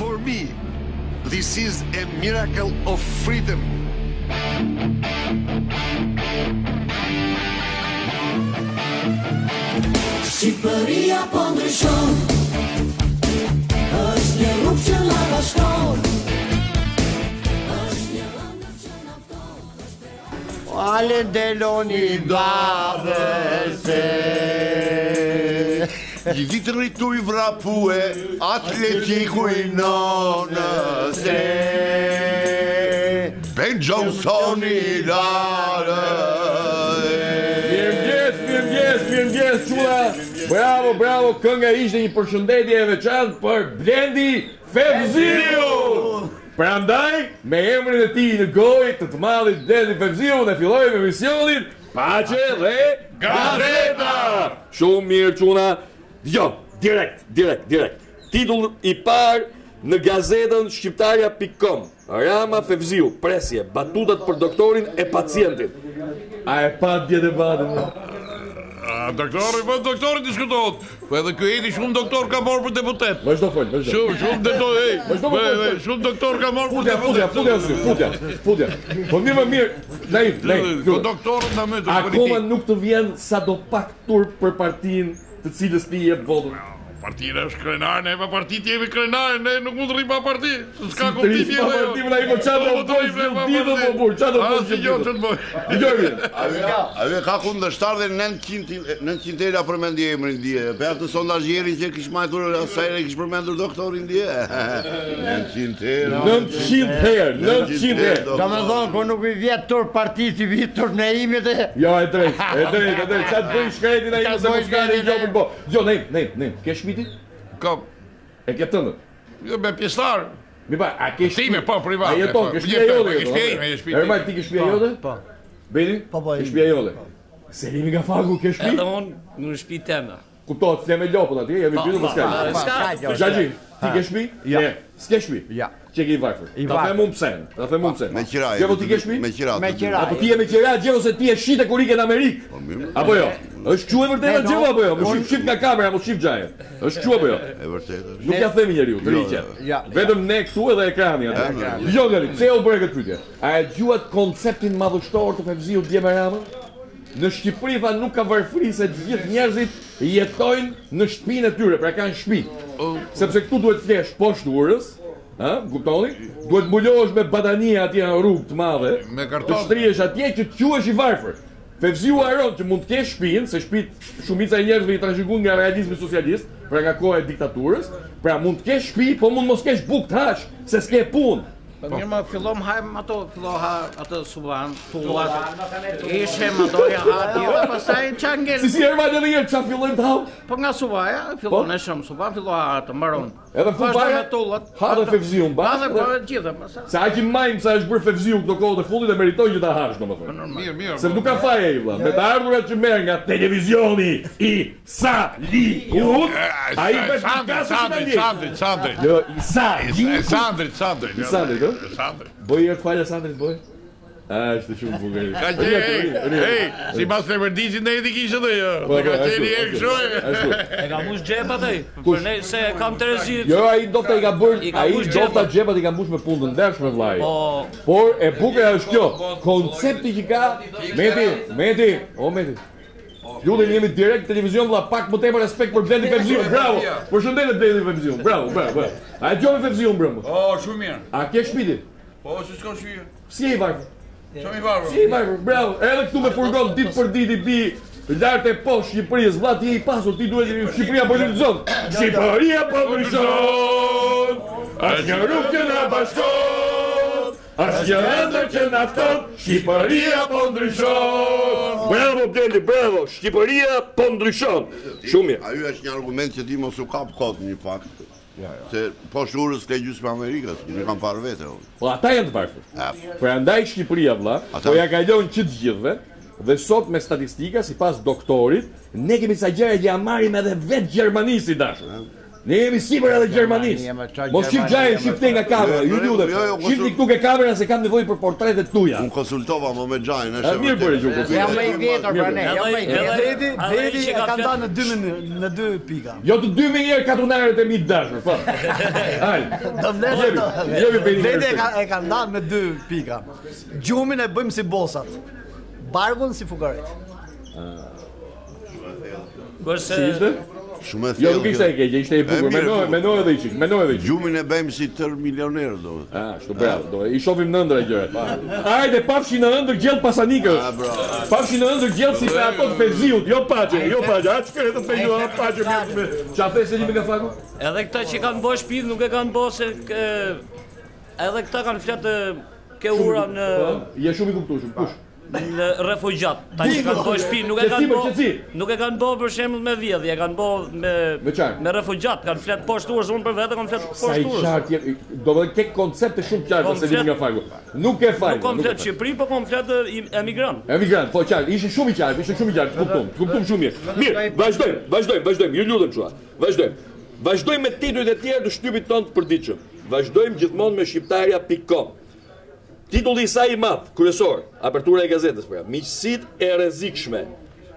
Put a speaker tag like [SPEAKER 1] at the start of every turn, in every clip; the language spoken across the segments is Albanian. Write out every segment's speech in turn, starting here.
[SPEAKER 1] For me, this is a miracle of freedom.
[SPEAKER 2] Shqipëria po ndryshon, është një rrugë që na bashkon, është një ëndër që na fton.
[SPEAKER 3] Ale deloni davese.
[SPEAKER 4] Gjithë rritu i vrapue, atletiku i nonëse. Ben Johnson i larë.
[SPEAKER 5] Mirëmëngjes, çuna. Bravo, kënga ishte një përshëndetje e veçantë për Blendi Fevziu. Prandaj, me emrin e tij në gojë të madhit Blendi Fevziu, ne fillojmë emisionin Paçe dhe Gazeta. Shumë mirë, çuna. Jo, direkt. Titull i parë në gazetën shqiptarja.com. Rama Fevziu, presje, batutat për doktorin e pacientit. A e pa debatin?
[SPEAKER 6] Doktori diskutohet. Po edhe ky eti shumë doktor ka marrë për deputet.
[SPEAKER 5] Vazhdo fol.
[SPEAKER 6] Shumë doktor ka marrë për deputet.
[SPEAKER 5] Futja. Po mirë. Naim.
[SPEAKER 6] Po doktorët na më të politik.
[SPEAKER 5] Akoma nuk të vjen sa do pak turp për partinë të cilës ti jep votën.
[SPEAKER 6] Partia është krenar, ne pa parti ti jemi krenar, ne nuk mund të rrim pa parti. S'ka kuptim
[SPEAKER 5] ti. Parti më ai po çfarë do bëj?
[SPEAKER 4] Ave ka kundërshtar dhe 900 euro për mendje emrin dje. Për atë sondazhierin që kish marrë asaj kish përmendur doktorin dje. 900 euro. 900 euro.
[SPEAKER 3] Domethënë po nuk i vjet tur partit i vit tur në imit e.
[SPEAKER 5] Jo, e drejt. Çfarë bëj shkretin ai se mos ka ne jopën po. Jo, ne. Ke shmiti?
[SPEAKER 6] Kam.
[SPEAKER 5] E ke tëndë?
[SPEAKER 6] Jo, me pjesëtar.
[SPEAKER 5] Mi ba, a ke shmiti?
[SPEAKER 6] Time, po, privat.
[SPEAKER 5] A jeton, ke shpia jote?
[SPEAKER 6] Ke shpia.
[SPEAKER 5] Ermaj, ti ke shpia jote?
[SPEAKER 3] Po.
[SPEAKER 5] Beni?
[SPEAKER 3] Po.
[SPEAKER 5] Ke shpia jote? Selimi nga fagu, ke shpi?
[SPEAKER 7] Edhe unë në shpi tema.
[SPEAKER 5] Kuptohet, s'le me lopën atje, jemi bjullu më s'ka. Gjaxhi, ti ke shpi?
[SPEAKER 3] Ja.
[SPEAKER 5] S'ke shpi?
[SPEAKER 3] Ja.
[SPEAKER 5] Që ke i varfër? Ta them unë pse.
[SPEAKER 4] Me qiraje.
[SPEAKER 5] Gjevo ti ke shpi?
[SPEAKER 4] Me qiraje.
[SPEAKER 5] Apo ti je me qiraje, Gjevo se ti e shite kur ike në Amerikë? Apo jo? Është kështu e vërtetë Gjevo apo jo? Më shif nga kamera, më shif gjaje. Është kështu apo jo?
[SPEAKER 4] E vërtetë.
[SPEAKER 5] Nuk ja themi njeriu, të riqe. Vetëm ne këtu edhe ekrani atë. Jo gali, pse u bëre këtë pyetje? A e djuat konceptin madhështor të Fevziut dje me Ramën? Në Shqipëri tha nuk ka varfëri se të gjithë njerëzit jetojnë në shtëpinë e tyre, pra kanë shtëpi. Sepse këtu duhet flesh poshtë urës, kuptoni? Duhet mbulohesh me badania atje në rrugë të madhe, të shtrihesh atje që të quhesh i varfër. Fevziu haron që mund të kesh shtëpinë, se shtëpit shumica e njerëzve i trashëguar nga realizmi socialist, pra nga koha e diktaturës, pra mund të kesh shtëpi, po mund mos kesh bukë të hash, se s'ke punë.
[SPEAKER 7] Po mirë më fillom hajm ato suvan, tullat. Ishem ato ja hati, pastaj çangel.
[SPEAKER 5] Si Ermaj edhe një çfarë fillojmë të hap?
[SPEAKER 7] Po nga suvaja, fillon në shumë suvan, fillon të mbaron.
[SPEAKER 5] Edhe fubaja
[SPEAKER 7] me tullat.
[SPEAKER 5] Ha dhe Fevziu mbas.
[SPEAKER 7] Ha dhe po gjithë, pastaj.
[SPEAKER 5] Se aq i majm sa është bërë Fevziu këto kohë të fundit e meriton që ta hash domethënë.
[SPEAKER 6] Mirë.
[SPEAKER 5] Se nuk ka faje ai vëlla. Me të ardhurat që merr nga televizioni i Saliut. Ai
[SPEAKER 6] Sandri.
[SPEAKER 5] Jo, i
[SPEAKER 6] Sandri.
[SPEAKER 5] Sandri. Boj e falja Sandrit, boj? Është shumë bukur.
[SPEAKER 6] Ka qenë, si mas Feverdizit ne i kishte dhe jo. Ka qenë e kështu.
[SPEAKER 7] E ka mbush xhepat ai. Për ne se kam Terezi.
[SPEAKER 5] Jo, ai dofta i ka bërë, ai dofta xhepat i ka mbush me punë të ndershme vllai. Por e bukur është kjo, koncepti që ka Meti. Lutem jemi direkt televizion vlla, pak më tepër respekt për Blendi Fevziu. Bravo. Përshëndetje Blendi Fevziu. Bravo. A e dëgjove Fevziun brëmbë?
[SPEAKER 6] Shumë mirë.
[SPEAKER 5] A ke shpiti?
[SPEAKER 6] Po, si s'ka shpiti.
[SPEAKER 5] Si e i varfër?
[SPEAKER 6] Shumë i varfër.
[SPEAKER 5] Si e i varfër, bravo. Edhe këtu me furgon ditë për ditë i bi lart e poshtë Shqipërisë, vlla ti je i pasur, ti duhet Shqipëria po ndryshon. Shqipëria po ndryshon. Është një rrugë që na bashkon. Është një ëndër që na fton. Shqipëria po ndryshon. Bravo Blendi, bravo. Shqipëria po ndryshon. Shumë mirë.
[SPEAKER 4] Ai është një argument që ti mos u kap kot në fakt. Se poshtë urës ka gjysmë Amerikës, që kanë parë vete.
[SPEAKER 5] Po ata janë të varfër. Prandaj Shqipëria vlla, po ja kalon që të gjithëve. Dhe sot me statistika, sipas doktorit, ne kemi sa gjëra që ja marrim edhe vetë Gjermanisë i dashur. Ne jemi sipër edhe Gjermanisë. Mos shif gjajë, shifte nga kamera, ju lutem. Shifni këtu ke kamera se kam nevojë për portretet tuaja.
[SPEAKER 4] Unë konsultova më me gjajën,
[SPEAKER 5] është mirë bëre ju.
[SPEAKER 3] Jam më i vjetër për ne, jam më i vjetër.
[SPEAKER 8] Dedi e kanë dhënë në 2 pika.
[SPEAKER 5] Jo të 2 me njëherë katunarët e mi të dashur, po.
[SPEAKER 8] Dedi e kanë dhënë me 2 pika. Gjumin e bëjmë si bosat. Bargun si fugarit.
[SPEAKER 4] Shumë e thellë.
[SPEAKER 5] Jo, nuk ishte e keqe, ishte e bukur. Mendoj edhe çik, mendoj edhe çik.
[SPEAKER 4] Gjumin e bëjmë si tër milioner do.
[SPEAKER 5] Ashtu bravo. I shohim në ëndra gjërat. Hajde, pafshi në ëndër gjell pasanikësh. Pafshi në ëndër gjell si pe ato të Feziut, jo paçe. Atë shkretë të ju paçe me. Çfarë thëse Limi Gafaku?
[SPEAKER 7] Edhe këta që kanë bërë shtëpi nuk e kanë bërë se edhe këta kanë fletë ke ura në
[SPEAKER 5] Je shumë i kuptueshëm. Kush?
[SPEAKER 7] Në refugjat. Ta që kanë bërë shtëpi nuk e kanë bërë për shembull me vjedhje, kanë bërë me refugjat, kanë fletë poshtuar unë për vete, kanë fletë poshtuar.
[SPEAKER 5] Sa i qartë, do të ke koncepte shumë qarta se Limi Gafaku. Nuk e fal.
[SPEAKER 7] Nuk kam fletë Shqipëri, po kam fletë emigrant.
[SPEAKER 5] Emigrant, po qartë, ishte shumë i qartë, kuptum shumë mirë. Mirë, vazhdojmë, ju lutem çuha. Vazhdojmë me titujt e tjerë të shtypit tonë të përditshëm. Vazhdojmë gjithmonë me shqiptaria.com. Titulli i saj i madh, kryesor, apertura e gazetës pra, miqësitë e rrezikshme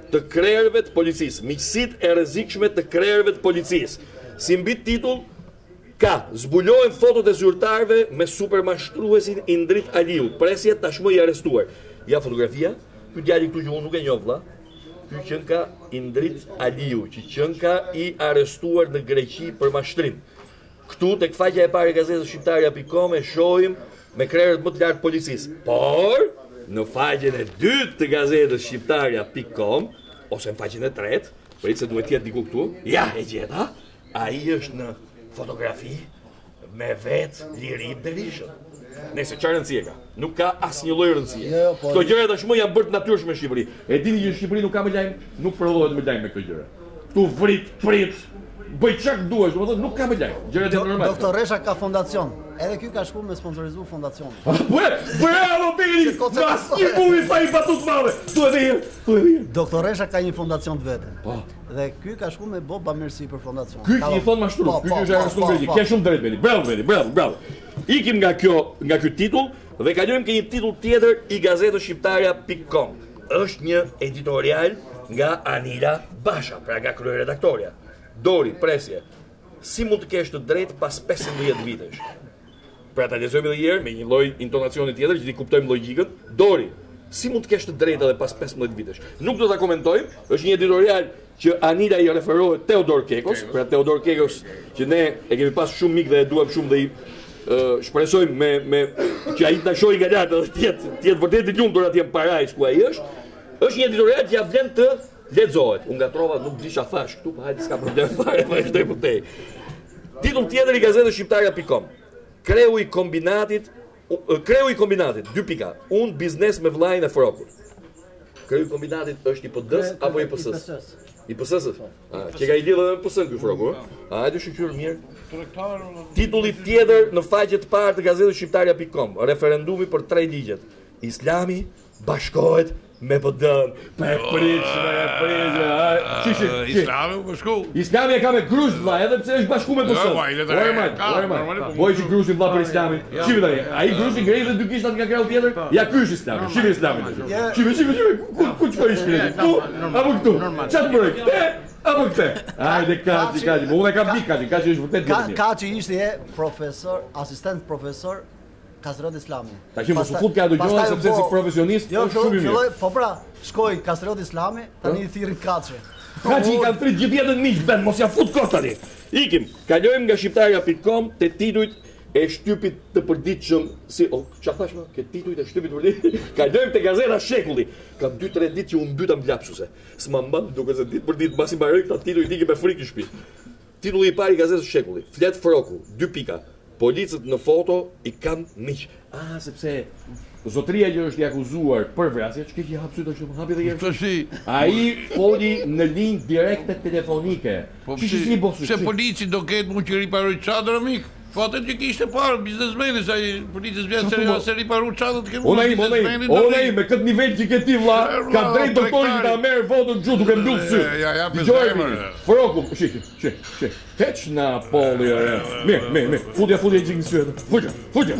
[SPEAKER 5] të krerëve të policisë, miqësitë e rrezikshme të krerëve të policisë. Si mbi titull ka zbulohen fotot e zyrtarëve me supermashtruesin Indrit Aliu, presje tashmë i arrestuar. Ja fotografia, ky djali këtu që unë nuk e njoh vëlla. Ky që ka Indrit Aliu, që ka i arrestuar në Greqi për mashtrim. Këtu tek faqja e parë e gazetës shqiptaria.com e shohim me krerët më të lartë policisë. Por, në faqen e dytë të gazetës shqiptaria.com, ose në faqen e tretë, prit se duhet tjetë diku këtu, ja e gjeta, ai është në fotografi me vetë Liri Berishën. Nëse çfarë rëndësie ka? Nuk ka asnjë lloj rëndësie. Këto gjëra tashmë janë bërë të natyrshme në Shqipëri. E dini që në Shqipëri nuk ka më lajm, nuk prodhohet më lajm me këto gjëra. Ktu prit, bëj çak duash, domethënë nuk ka më lajm. Gjërat janë normale.
[SPEAKER 8] Doktor Resha ka fondacion. Edhe ky ka shkuar me sponsorizu fondacionin.
[SPEAKER 5] Bravo Beri! Mas një bumi fa i batut madhe. Thuaj.
[SPEAKER 8] Doktor Resha ka një fondacion të vetën. Po. Dhe ky ka shkuar me bo bamirësi për fondacion.
[SPEAKER 5] Ky që i thon mashtru, ky që është arrestuar Beri. Ke shumë drejt Beri. Bravo. Ikim nga ky titull dhe kalojmë ke një titull tjetër i gazetës shqiptaria.com. Është një editorial nga Anila Basha, pra nga kryeredaktoria. Dori, presje. Si mund të kesh të drejtë pas 15 vitesh? Pra ta lexojmë edhe një herë me një lloj intonacioni tjetër që ti kuptojmë logjikën. Dori, si mund të kesh të drejtë edhe pas 15 vitesh? Nuk do ta komentojmë, është një editorial që Anila i referohet Teodor Kekos, pra Teodor Kekos që ne e kemi pas shumë mik dhe e duam shumë dhe i shpresojmë me që ai ta shohë nga lart edhe të jetë vërtet i lumtur atje në Parajs ku ai është. Është një editorial që ja vlen të lexohet. Unë gatrova nuk disha thash këtu, po hajde s'ka problem fare, vazhdoj po tej. Titull tjetër i gazetës shqiptaria.com. Kreu i kombinatit, 2 pika. Un biznes me vllajën e Frokut. Kreu i kombinatit është i PD-s apo i PS-s? I PS-s. Që ka i lidhur me PS-n ky Froku, a? Hajde shqyrë mirë. Titulli tjetër në faqe të parë të gazetës shqiptaria.com. Referendumi për 3 ligjet. Islami bashkohet me PD-n. Me pritshme.
[SPEAKER 6] Islami u bashku.
[SPEAKER 5] Islami e ka me grusht vlla, edhe pse është bashku me PS-n. Boj që grushtin vlla për Islamin. Shive tani, ai grushti ngrejë dhe 2 kishtat nga krau tjetër. Ja ky është Islami. Shive Islamin. Shive. Ku shkoi shkreti? Ku? Apo këtu? Çfarë bëj? Këte? Apo këte? Hajde kaçi. Unë e kam kaçi është vërtet mirë.
[SPEAKER 8] Kaçi ishte profesor, asistent profesor Kasrot Islami.
[SPEAKER 5] Tash mos u fut ka dëgjuar sepse si profesionist është shumë i mirë.
[SPEAKER 8] Po pra, shkoi Kasrot Islami, tani i thirrin Kaçi.
[SPEAKER 5] Kaçi kanë thrit gjithë jetën miq bën, mos ja fut kot tani. Ikim, kalojmë nga shqiptaria.com te titujt e shtypit të përditshëm si çfarë thash më? Ke titujt e shtypit të përditshëm. Kalojmë te gazeta Shekulli. Kam 2-3 ditë që u mbytam lapsuse. S'ma mban duke se ditë për ditë mbasi mbaroj këta tituj ikën me frikë në shtëpi. Titulli i parë i gazetës Shekulli. Flet Froku, 2 pika. Policët në foto i kanë miq. Sepse zotria që është i akuzuar për vrasje, çka që hap syt ashtu, hapi edhe herë. Ai foli në linjë direkte telefonike.
[SPEAKER 6] Po si bosu. Se polici do ketë mund të riparoj çadër mik. Po atë që kishte parë biznesmeni, sa i policës vjen se riparu çadët ke
[SPEAKER 5] Unë me këtë nivel që ke ti vlla, ka drejt doktori që ta merr votën gjuhë duke mbyllë sy.
[SPEAKER 6] Ja,
[SPEAKER 5] Dëgjoj, Froku, shih. Heq na polli. Mirë. Futja gjik në sy. Futja.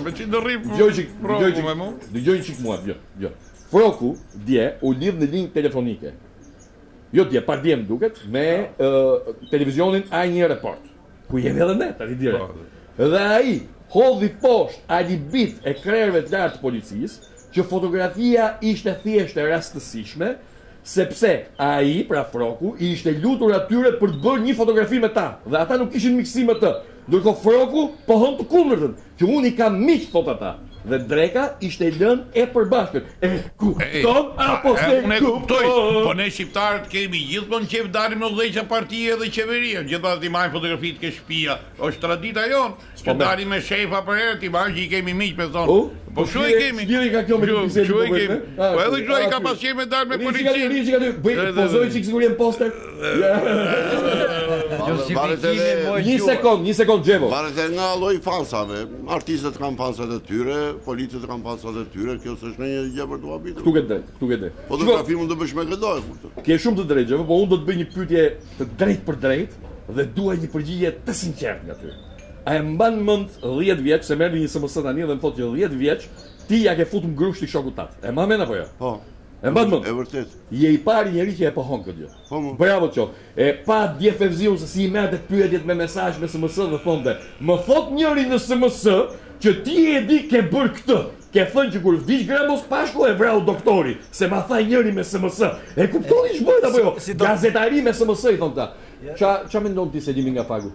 [SPEAKER 6] Me që ndërrim.
[SPEAKER 5] Dëgjoj çik mua, jo. Froku dje u lidh në linjë telefonike. Jo dje, pa dje më duket, me televizionin A1 Report. Ku jemi edhe ne, tani dire. Dhe ai hodhi poshtë alibit e krerëve të lartë të policisë, që fotografia ishte thjesht e rastësishme, sepse ai, pra Froku, i ishte lutur atyre për të bërë një fotografi me ta, dhe ata nuk kishin miqësi me të. Ndërkohë Froku pohon të kundërtën, që unë i kam miq thot ata. Dhe Dreka ishte lënë e përbashkët. E kupton apo se kupton?
[SPEAKER 6] Po ne shqiptarët kemi gjithmonë qef dalim në udhëheqja partie dhe qeveria. Gjithmonë ti marrin fotografitë ke shtëpia. Është tradita jon. Që dalim me shefa për herë, ti marr që i kemi miq me thonë. Po shu e kemi.
[SPEAKER 5] Njëri ka kjo me bisedë.
[SPEAKER 6] Shu e kemi. Po edhe kjo ai ka pasqe me dal me policinë.
[SPEAKER 5] Riçi ka pozoi çik sigurisht në poster. Një sekond Xhevo.
[SPEAKER 4] Varet nga lloji falsave. Artistët kanë falsat e tyre, policët kanë falsat e tyre, kjo s'është në një gjë për të habitur.
[SPEAKER 5] Këtu ke drejt.
[SPEAKER 4] Fotografi mund të bësh me këto.
[SPEAKER 5] Ke shumë të drejtë, po unë do të bëj një pyetje të drejtë për drejtë dhe dua një përgjigje të sinqertë nga ty. A e mban mend 10 vjeç se merri një SMS tani dhe më thotë që 10 vjeç ti ja ke futur grushti shokut tat. E mban mend apo jo?
[SPEAKER 4] Po.
[SPEAKER 5] E mban mend.
[SPEAKER 4] E vërtet.
[SPEAKER 5] Je i pari njeri që e pohon këtë gjë.
[SPEAKER 4] Po.
[SPEAKER 5] Bravo qof. E pa dje Fevziu se si i merrte pyetjet me mesazh me SMS dhe thonë, më thot njëri në SMS që ti e di ke bër këtë. Ke thënë që kur vdiq Gramos Pashku e vrau doktori, se ma tha njëri me SMS. E kuptoni ç'bëhet apo jo? Gazetari me SMS i thon ta. Ç'a mendon ti se dimi nga fagu?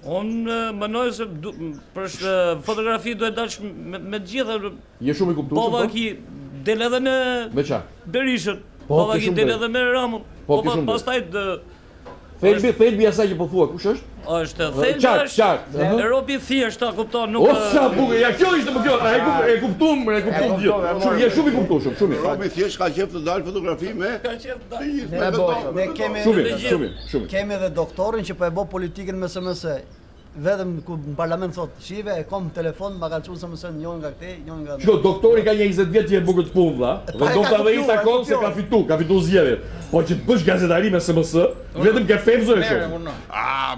[SPEAKER 7] Unë mendoj se për fotografi duhet dalsh me të gjitha.
[SPEAKER 5] Je shumë i kuptueshëm.
[SPEAKER 7] Po vaki del edhe në
[SPEAKER 5] Me ç'a?
[SPEAKER 7] Berishën. Po vaki del edhe me Ramon. Po pastaj
[SPEAKER 5] Thelbi asaj që po thua, kush është?
[SPEAKER 7] Është Thelbi është Robi thjesht, ta kupton, nuk.
[SPEAKER 5] O sa bukur, ja kjo ishte më kjo, e kuptuam gjithë. Je shumë i kuptueshëm, shumë.
[SPEAKER 4] Robi thjesht ka qef të dalë fotografi me.
[SPEAKER 7] Ka qef të dalë.
[SPEAKER 8] Ne kemi
[SPEAKER 5] shumë.
[SPEAKER 8] Kemi edhe doktorin që po e bë politikën me SMS. Vetëm ku në parlament thot, shive, e kom telefon, ma ka çuar SMS njëri nga këtej, njëri nga.
[SPEAKER 5] Ço, doktori ka një 20 vjet që e bukur të punë vlla. Dhe do ta vëj takon se ka fitu zgjedhjet. Po që të bësh gazetari me SMS, vetëm ke Fevzo e shoh.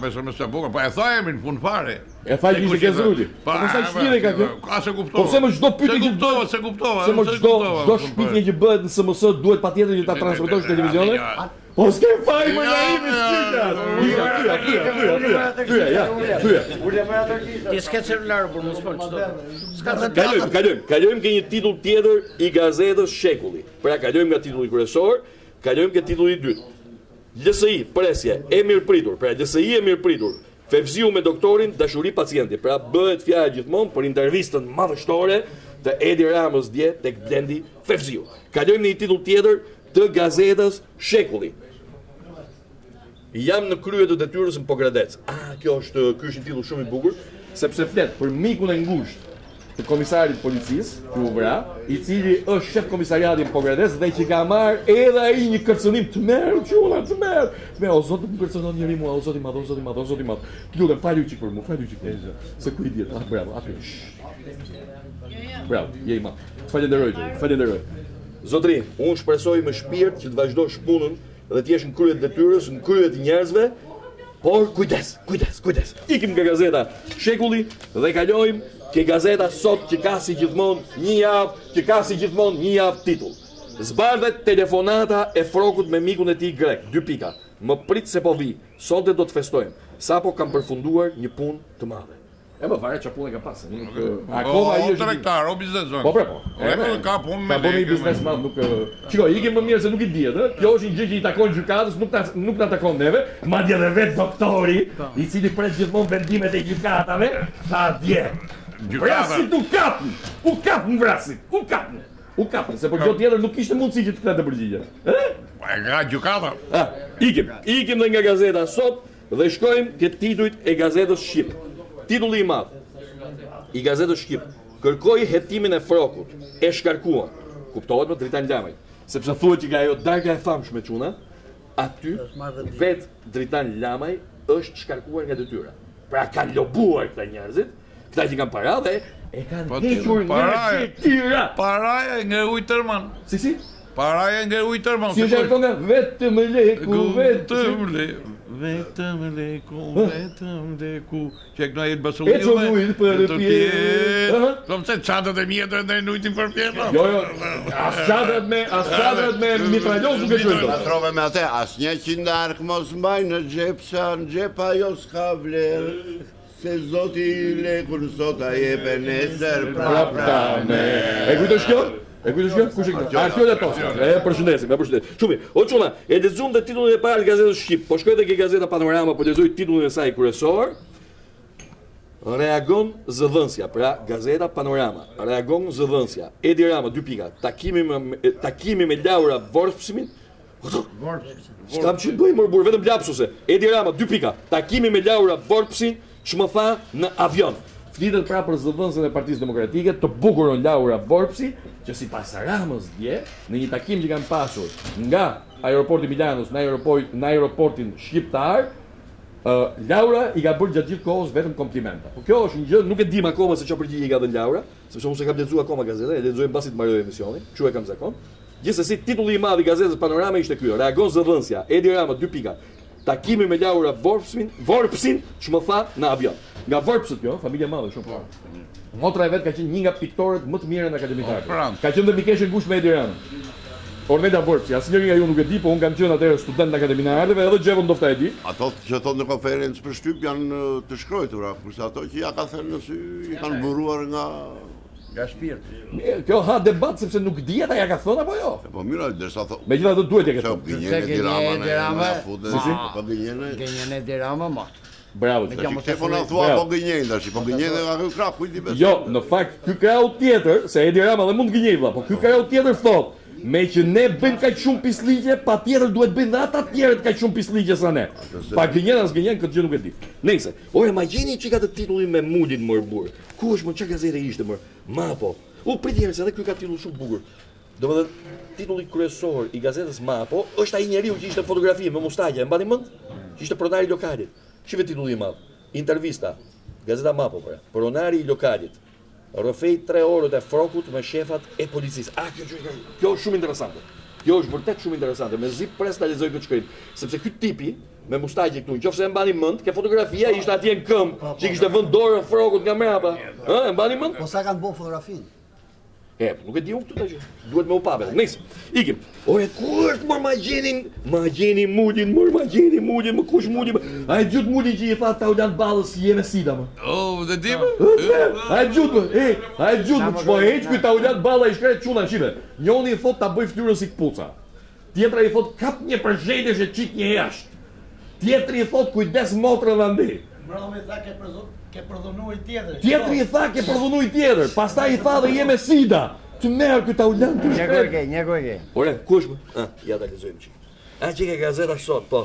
[SPEAKER 6] Me SMS e bukur, po e tha emrin punë fare.
[SPEAKER 5] E tha që ke zruli. Po sa shpirë ka kjo?
[SPEAKER 6] Ka se kuptova.
[SPEAKER 5] Po se më çdo pyetje që
[SPEAKER 6] se kuptova.
[SPEAKER 5] Se më çdo shpifje që bëhet në SMS duhet patjetër që ta transmetosh në televizion. Po s'ke faj më nga imi
[SPEAKER 3] Fyja. Ti s'ke celular, por mos fol çdo.
[SPEAKER 5] Kalojmë ke një titull tjetër i gazetës Shekulli. Pra kalojmë nga titulli kryesor, kalojmë ke titulli i dytë. LSI, presje, e mirëpritur. Pra LSI e mirëpritur. Fevziu me doktorin, dashuri pacienti. Pra bëhet fjalë gjithmonë për intervistën madhështore të Edi Ramës dje tek Blendi Fevziu. Kalojmë në një titull tjetër të gazetës Shekulli. Jam në krye të detyrës në Pogradec. Ky është një titull shumë i bukur, sepse flet për mikun e ngushtë të komisarit policisë, që u vra, i cili është shef komisariati në Pogradec dhe që ka marrë edhe ai një kërcënim të merr, çuna të merr. Me o zot më kërcënon njëri mua, o zot i madh, o zot i madh, o zot i madh. Lutem falju çik për mua, falju çik. Se ku i diet. Bravo, aty. Bravo, je i madh. Falenderoj. Zotri, unë shpresoj me shpirt që të vazhdosh punën dhe të jesh në krye të detyrës, në krye të njerëzve, por kujdes. Ikim nga gazeta Shekulli dhe kalojmë ke gazeta Sot që ka si gjithmonë një javë titull. Zbardhet telefonata e Frokut me mikun e tij grek, 2 pika. Më prit se po vi, sonte do të festojmë. Sapo kam përfunduar një punë të madhe. E më varet çfarë punë ka pasur. Akoma ai është
[SPEAKER 6] tregtar, o biznesmen.
[SPEAKER 5] Po.
[SPEAKER 6] Ka punë me.
[SPEAKER 5] Ka punë biznesman, nuk. Çiko, ikim më mirë se nuk i dihet, ë. Kjo është një gjë që i takon gjykatës, nuk na takon neve. Madje edhe vet doktori, i cili pret gjithmonë vendimet e gjykatave, tha dje. Vrasit u kapën vrasit. U kapën, se për gjë tjetër nuk kishte mundësi që të kthente përgjigje.
[SPEAKER 6] Nga gjykata.
[SPEAKER 5] Ikim dhe nga gazeta Sot dhe shkojmë ke titujt e gazetës Shqip. Titulli i madh i gazetës Shqip, kërkoi hetimin e Frokut, e shkarkuan. Kuptohet me Dritan Lamaj, sepse thuhet që nga ajo darga e famshme çuna, aty vet Dritan Lamaj është shkarkuar nga detyra. Pra kanë lobuar këta njerëzit, këta që kanë para dhe e kanë hequr nga që tira.
[SPEAKER 6] Paraja nga ujtërman.
[SPEAKER 5] Si?
[SPEAKER 6] Paraja nga ujtërman.
[SPEAKER 5] Si është ato nga vetëm leku,
[SPEAKER 6] vetëm leku. Që këna jetë basullime.
[SPEAKER 5] E që ujtë për pje.
[SPEAKER 6] Kom se qatët e mjetër dhe në ujtin për pje.
[SPEAKER 5] Jo, as qatët me mitraljos nuk e qëllë.
[SPEAKER 4] Patrove me ate, as 100 ark mos mbaj në gjep, sa në gjep ajo s'ka vlerë. Se zoti lekun sot a jepe nesër praptane.
[SPEAKER 5] E kujtësh kjo? Kush e kjo? Artiola Tosi. E përshëndesim. Shumë. O çuna, e lexuam dhe titullin e parë të gazetës Shqip. Po shkoj tek gazeta Panorama, po lexoj titullin e saj kryesor. Reagon zëdhënsja, pra gazeta Panorama. Reagon zëdhënsja. Edi Rama 2 pika. Takimi me Laura Vorpsimin. S'kam që bëj më burr, vetëm lapsuse. Edi Rama 2 pika. Takimi me Laura Vorpsin, çmë tha në avion. Flitet pra për zëdhënësën e Partisë Demokratike, të bukurën Laura Vorpsi, që sipas Ramës dje, në një takim që kanë pasur nga aeroporti Milanos në aeroportin shqiptar, Laura I ka bërë gjatë gjithë kohës vetëm komplimenta. Po kjo është një gjë, nuk e dim akoma se çfarë përgjigje I ka dhënë Laura, sepse unë s'e kam lexuar akoma gazetën, e lexoj mbasi të mbaroj emisionin, kështu e kam zakon. Gjithsesi titulli I madh I gazetës Panorama ishte ky: Reagon zëdhënsja, Edi Rama 2 pika. Takimi me Laura Vorpsin, çmë tha në avion. Nga Vorpsët kjo, familje e madhe shumë. Motra e vet ka qenë një nga piktorët më të mirë në akademitarët. Ka qenë dhe mikeshe ngushtë me Edi Ramën. Orneta Vorpsi, asnjëri nga ju nuk e di, po unë kam qenë atëherë student në Akademinë e Arteve, edhe Gjevon dofta e di.
[SPEAKER 4] Ato që thonë në konferencë për shtyp janë të shkruara, kurse ato që ja ka thënë në sy I kanë buruar nga
[SPEAKER 3] shpirti.
[SPEAKER 5] Kjo ha debat sepse nuk dihet a ja ka thënë apo jo.
[SPEAKER 4] Po mirë, derisa thonë.
[SPEAKER 5] Megjithatë duhet ja ketë.
[SPEAKER 3] Gënjen e Edi Rama më.
[SPEAKER 5] Bravo.
[SPEAKER 4] Po na thua po gënjen tash, po gënjen dhe ka krah, kujt I besoj.
[SPEAKER 5] Jo, në fakt ky krau tjetër, se Edi Rama dhe mund të gënjej vëlla, po ky krau tjetër thotë, me që ne bëjmë kaq shumë pisligje, patjetër duhet bëjnë dhe ata të tjerët kaq shumë pisligje sa ne. Pa gënjen as gënjen këtë gjë nuk e di. Nëse, ore imagjini çka të titullin me Mulin Morbur. Ku është më çka gazete ishte më? Mapo. U prit herë se edhe ky ka titull shumë bukur. Domethënë titulli kryesor I gazetës Mapo është ai njeriu që ishte fotografi me mustaqe, e mbani mend? Që ishte pronari I lokalit. Shive titulli I madh. Intervista. Gazeta Mapo pra. Pronari I lokalit. Rrëfej 3 orët e frokut me shefat e policisë. Kjo është shumë interesante. Kjo është vërtet shumë interesante. Mezi pres ta lexoj këtë shkrim, sepse ky tipi me mustaqe këtu, nëse e mbani mend, ke fotografia ishte atje në këmbë, që kishte vënë dorën frokut nga mbrapa. Ë, e mbani mend?
[SPEAKER 8] Po sa kanë bën fotografinë?
[SPEAKER 5] Nuk e di unë këtë gjë. Duhet me u pa vetë. Nice. Ikim. Ore ku është më magjeni Mulin, më kush Mulin? Ai gjut Mulin që I tha Taulant Ballës je me sida më.
[SPEAKER 6] Oh, dhe di më?
[SPEAKER 5] Ai gjut çpo heq ky Taulant Balla I shkret çuna shive. Njoni I thot ta bëj fytyrën si kpuca. Tjetri I thot kap një përzhedesh e çik një jashtë. Tjetri I thot kujdes motrën ande.
[SPEAKER 3] Mbrëmë tha ke përdhunuar tjetër.
[SPEAKER 5] Tjetri I tha ke përdhunuar tjetër. Pastaj I tha dhe je me sida. Të merr ky Taulant të shkret.
[SPEAKER 3] Një gojë.
[SPEAKER 5] Ore, kush më? Ja ta lexojmë çik. A që ke gazeta sot, po.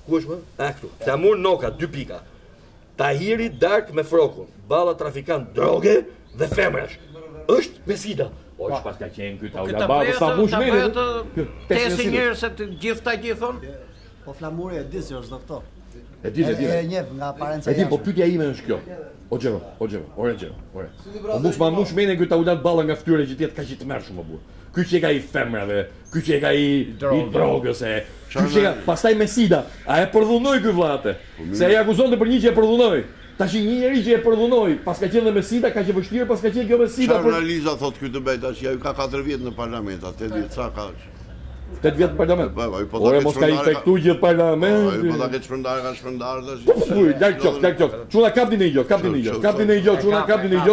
[SPEAKER 5] Kush më? Këtu. Tamur Noka 2 pika. Tahiri Dark me frokun. Balla trafikant droge dhe femrash. Është me sida. Po është pas ka qenë ky Taulant Balla sa mush mirë.
[SPEAKER 3] Tesi njerëz se të gjithë ta thon.
[SPEAKER 8] Po flamuri e di se është doktor.
[SPEAKER 5] E di.
[SPEAKER 8] E njeh nga aparenca.
[SPEAKER 5] E di, po pyetja ime është kjo. O Xhero. Ore. Po mos ma mush mendën ky Taulant Balla nga fytyra që tjetë kaq I tmerrshëm më burr. Ky që ka I femrave, ky që ka I drogës e. Ky që ka pastaj me sida. A e përdhunoi ky vllate? Se ai akuzonte për një që e përdhunoi. Tash një njerëz që e përdhunoi, pas ka qenë me sida, ka qenë vështirë, pas ka qenë kjo me sida.
[SPEAKER 4] Çfarë analiza thot ky të bëj tash, ai ka 4 vjet në parlament, atë di sa ka.
[SPEAKER 5] 8 vjet në parlament. Ore mos ka infektu gjithë parlamentin.
[SPEAKER 4] Po ta ketë shpërndar ka shpërndar tash.
[SPEAKER 5] Dal qof. Çuna kapni në gjë,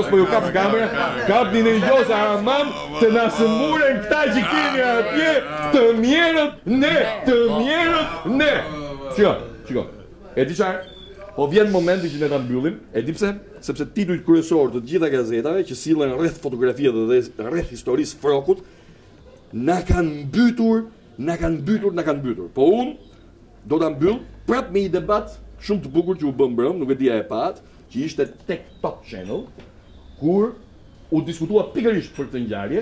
[SPEAKER 5] po ju kap kamera. Kapni në gjë sa amam të na sëmuren këta që keni atje, të mjerët ne. Çiko. E di çfarë? Po vjen momenti që ne ta mbyllim. E di pse? Sepse titujt kryesor të gjitha gazetave që sillen rreth fotografia dhe rreth historisë frokut na kanë mbytur. Po unë do ta mbyll prap me një debat shumë të bukur që u bën brëm, nuk e dia e pat, që ishte tek Top Channel, kur u diskutua pikërisht për këtë ngjarje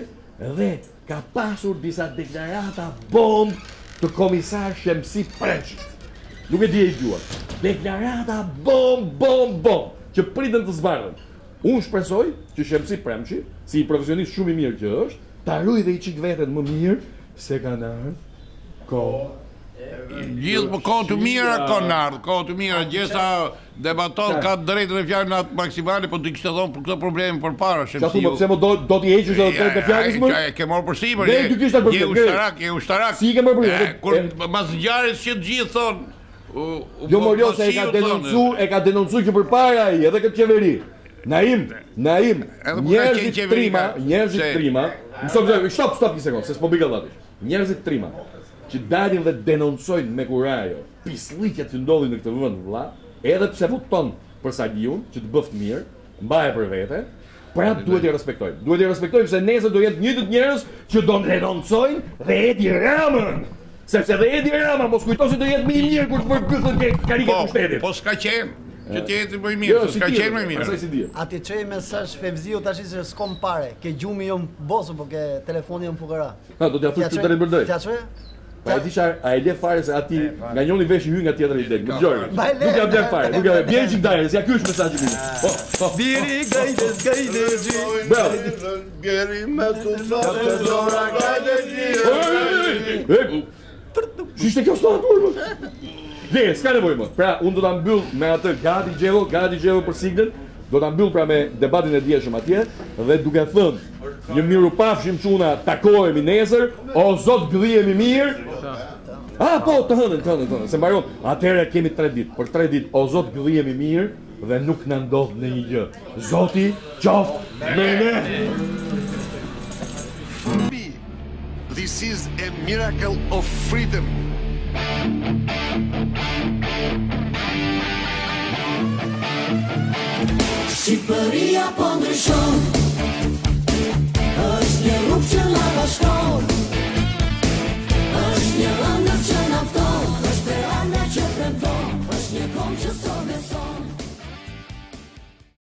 [SPEAKER 5] dhe ka pasur disa deklarata bomb të komisar Shemsi Preçit. Nuk e di e gjuar. deklarata bom, që pritën të zbardhen. Unë shpresoj që Shemsi Premçi, si i profesionist shumë i mirë që është, ta ruaj dhe i çik veten më mirë se kanë ardhur kohë.
[SPEAKER 6] Gjithë po kohë të mira kanë ardhur, kohë të mira, gjithsa debaton ka drejtën e fjalës natë maksimale, po ti kishte thonë për këtë problem përpara Shemsiu.
[SPEAKER 5] Çfarë pse më do t'i heqësh atë të fjalës më?
[SPEAKER 6] Ja, ke marrë përsipër. Je ushtarak.
[SPEAKER 5] Si ke marrë përsipër?
[SPEAKER 6] Kur mas ngjarjes që të gjithë thonë
[SPEAKER 5] Jo Moriosa e ka denoncuar që përpara ai edhe këtë qeveri. Naim, njerëzit trima, stop një sekundë, se s'po bëj gallati. Njerëzit trima që dalin dhe denoncojnë me kurajo pisliqet që ndodhin në këtë vend, vëlla, edhe pse voton për Saliun, që të bëft mirë, mbaje për vete, prap duhet i respektojmë. Duhet i respektojmë se nesër do jetë njëjtët njerëz që do denoncojnë dhe Edi Ramën. Sepse dhe Edi Rama mos kujton se do jetë më i mirë kur të përbythet karikën e pushtetit.
[SPEAKER 6] Po s'ka qenë. Që t'jeti më i mirë, s'ka qenë më i mirë.
[SPEAKER 8] A ti çoj mesazh Fevziu tash se s'kom pare, ke gjumi jon bosu, po ke telefoni jon fukara.
[SPEAKER 5] Ha, do t'ja thush këtë drejt për drejt.
[SPEAKER 8] T'ja çoj?
[SPEAKER 5] Pa e disha, a e le fare se ati nga njëri vesh i hy nga tjetri i del, më dëgjoj. Nuk ja vlen fare, nuk ja vlen. Bjerë çik se ja ky është mesazhi im. Po.
[SPEAKER 8] Biri gajdes.
[SPEAKER 5] Bravo.
[SPEAKER 4] Bjeri me të dora gajdes.
[SPEAKER 5] Shishte kjo statur më. Ne, s'ka nevojë më. Pra, unë do ta mbyll me atë gati gjello për siglën, do ta mbyll pra me debatin e dieshëm atje dhe duke thënë një mirupafshim çuna, takohemi nesër, o zot gëllihemi mirë. Po, të hënën, se mbaron. Atëherë kemi 3 ditë. Për 3 ditë o zot gëllihemi mirë dhe nuk na ndodh në një gjë. Zoti qoftë me ne.
[SPEAKER 1] For me, this is a miracle of freedom.
[SPEAKER 2] Shqipëria po ndryshon.